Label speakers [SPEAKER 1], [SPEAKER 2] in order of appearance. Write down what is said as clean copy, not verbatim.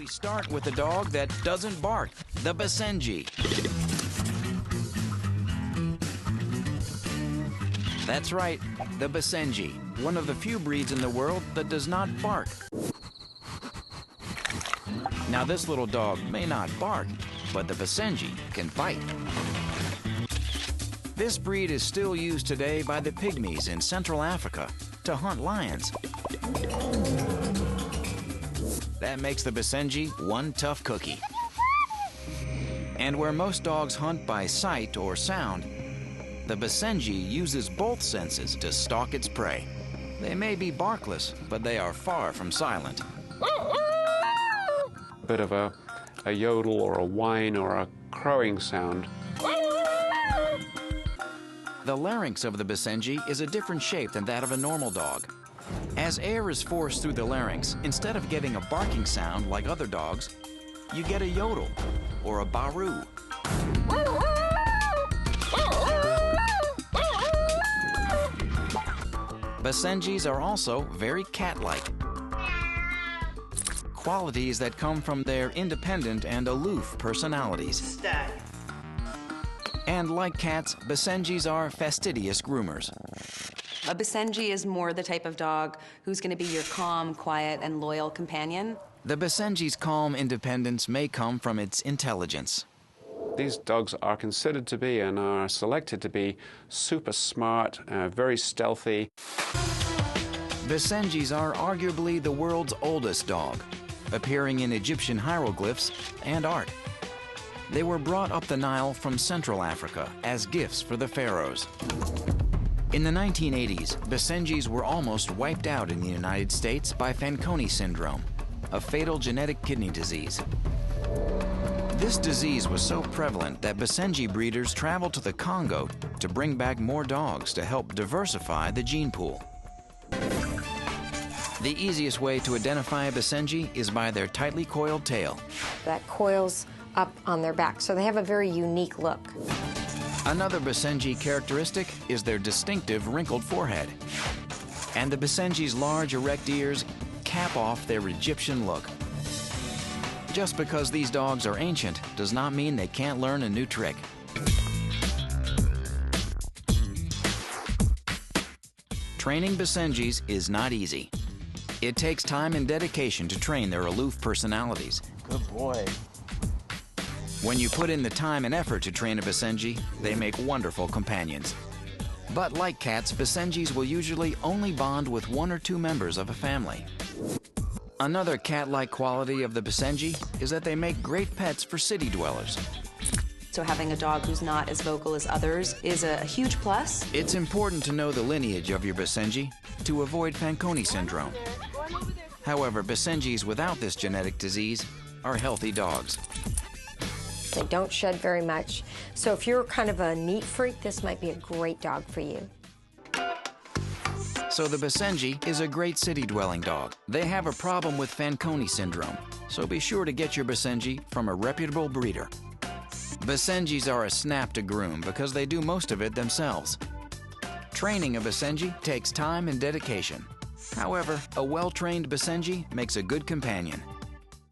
[SPEAKER 1] We start with a dog that doesn't bark, the Basenji. That's right, the Basenji, one of the few breeds in the world that does not bark. Now this little dog may not bark, but the Basenji can bite. This breed is still used today by the Pygmies in Central Africa to hunt lions. That makes the Basenji one tough cookie. And where most dogs hunt by sight or sound, the Basenji uses both senses to stalk its prey. They may be barkless, but they are far from silent.
[SPEAKER 2] A bit of a yodel or a whine or a crowing sound.
[SPEAKER 1] The larynx of the Basenji is a different shape than that of a normal dog. As air is forced through the larynx, instead of getting a barking sound like other dogs, you get a yodel or a baru. Basenjis are also very cat-like. Qualities that come from their independent and aloof personalities. And like cats, Basenjis are fastidious groomers.
[SPEAKER 3] A Basenji is more the type of dog who's going to be your calm, quiet, and loyal companion.
[SPEAKER 1] The Basenji's calm independence may come from its intelligence.
[SPEAKER 2] These dogs are considered to be and are selected to be super smart, very stealthy.
[SPEAKER 1] Basenjis are arguably the world's oldest dog, appearing in Egyptian hieroglyphs and art. They were brought up the Nile from Central Africa as gifts for the pharaohs. In the 1980s, Basenjis were almost wiped out in the United States by Fanconi syndrome, a fatal genetic kidney disease. This disease was so prevalent that Basenji breeders traveled to the Congo to bring back more dogs to help diversify the gene pool. The easiest way to identify a Basenji is by their tightly coiled tail.
[SPEAKER 4] That coils up on their back, so they have a very unique look.
[SPEAKER 1] Another Basenji characteristic is their distinctive wrinkled forehead. And the Basenji's large erect ears cap off their Egyptian look. Just because these dogs are ancient does not mean they can't learn a new trick. Training Basenjis is not easy. It takes time and dedication to train their aloof personalities.
[SPEAKER 5] Good boy.
[SPEAKER 1] When you put in the time and effort to train a Basenji, they make wonderful companions. But like cats, Basenjis will usually only bond with one or two members of a family. Another cat-like quality of the Basenji is that they make great pets for city dwellers.
[SPEAKER 3] So having a dog who's not as vocal as others is a huge plus.
[SPEAKER 1] It's important to know the lineage of your Basenji to avoid Fanconi syndrome. However, Basenjis without this genetic disease are healthy dogs.
[SPEAKER 4] They don't shed very much. So if you're kind of a neat freak, this might be a great dog for you.
[SPEAKER 1] So the Basenji is a great city-dwelling dog. They have a problem with Fanconi syndrome, so be sure to get your Basenji from a reputable breeder. Basenjis are a snap to groom because they do most of it themselves. Training a Basenji takes time and dedication. However, a well-trained Basenji makes a good companion.